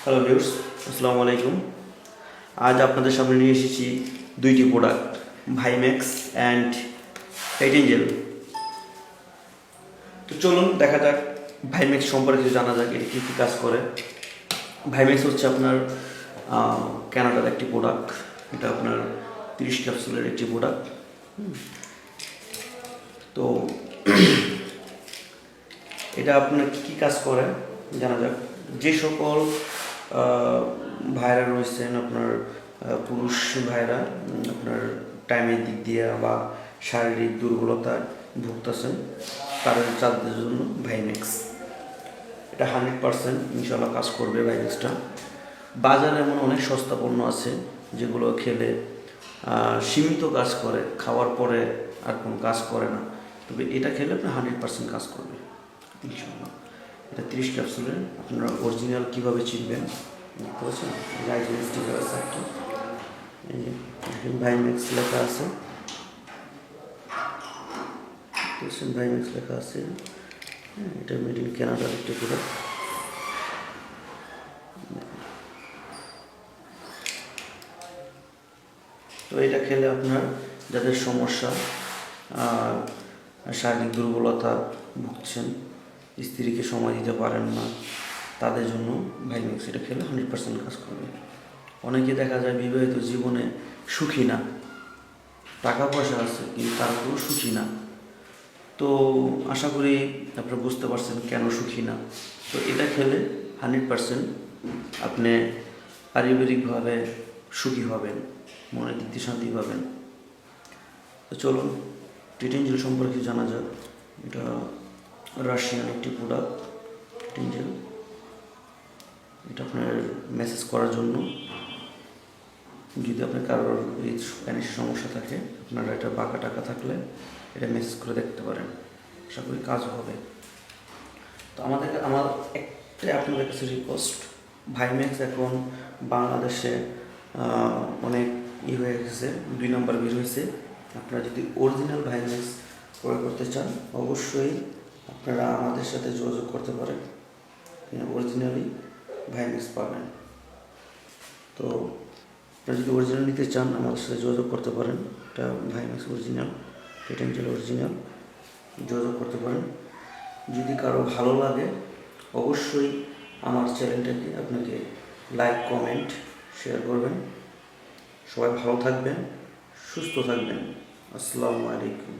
Hello viewers, আসসালামু আলাইকুম। আজ আপনাদের সামনে নিয়ে এসেছি দুইটি প্রোডাক্ট, ভাইম্যাক্স অ্যান্ড টাইটেন জেল। তো চলুন দেখা যাক ভাইম্যাক্স সম্পর্কে কিছু জানা যাক, এটি কী কী কাজ করে। ভাইম্যাক্স হচ্ছে আপনার কানাডার একটি প্রোডাক্ট। এটা আপনার 30 ক্যাপসুলের একটি প্রোডাক্ট। তো এটা আপনার কী কাজ করে জানা যাক। যে সকল ভাইরা রয়েছেন আপনার পুরুষ ভাইরা আপনার টাইমের দিক দিয়ে বা শারীরিক দুর্বলতায় ভুগতেছেন, তাদের জন্য ভাইম্যাক্স এটা 100% ইনশাল্লাহ কাজ করবে। ভাইম্যাক্সটা বাজারে এমন অনেক সস্তা পণ্য আছে যেগুলো খেলে সীমিত কাজ করে, খাওয়ার পরে আর কোনো কাজ করে না। তবে এটা খেলে আপনার 100% কাজ করবে ইনশাল্লাহ। এটা 30 ক্যাপসুলের। আপনারা অরিজিনাল কীভাবে চিনবেন দেখতে পাচ্ছেন, লাইটিং স্টিকার আছে একটা, এই যে ভাইম্যাক্স লেখা আছে, ভাইম্যাক্স লেখা আছে। এটা মেড ইন কানাডার একটি প্রোডাক্ট। তো এটা খেলে আপনার যাদের সমস্যা, শারীরিক দুর্বলতা ভুগছেন, স্ত্রীকে সময় দিতে পারেন না, তাদের জন্য ভাইম্যাক্স এটা খেলে 100% কাজ করবে। অনেকে দেখা যায় বিবাহিত জীবনে সুখী না, টাকা পয়সা আছে কিন্তু তারপরেও সুখী না। তো আশা করি আপনারা বুঝতে পারছেন কেন সুখী না। তো এটা খেলে 100% আপনি পারিবারিকভাবে সুখী হবেন, মনে তৃপ্তি শান্তি পাবেন। তো চলুন টাইটেন জেল সম্পর্কে জানা যাক। এটা রাশিয়ান একটি প্রোডাক্ট, টাইটেন জেল। এটা আপনার মেসেজ করার জন্য, যদি আপনার কারোর এই স্প্যানিশের সমস্যা থাকে, আপনারা এটা বাঁকা টাকা থাকলে এটা মেসেজ করে দেখতে পারেন, আশা করি কাজ হবে। তো আমার একটা আপনাদের কাছে রিকোয়েস্ট, ভাইম্যাক্স এখন বাংলাদেশে অনেক হয়ে গেছে, 2 নম্বর বের হয়েছে। আপনারা যদি অরিজিনাল ভাইম্যাক্স ক্রয় করতে চান অবশ্যই আপনারা আমাদের সাথে যোগাযোগ করতে পারেন, অরিজিনালি ভাইম্যাক্স পাবেন। তো আপনারা যদি অরিজিনাল নিতে চান আমাদের সাথে যোগাযোগ করতে পারেন। এটা ভাইম্যাক্স অরিজিনাল, টাইটেন জেল অরিজিনাল, যোগাযোগ করতে পারেন। যদি কারো ভালো লাগে অবশ্যই আমার চ্যানেলটাকে আপনাকে লাইক, কমেন্ট, শেয়ার করবেন। সবাই ভালো থাকবেন, সুস্থ থাকবেন। আসসালামু আলাইকুম।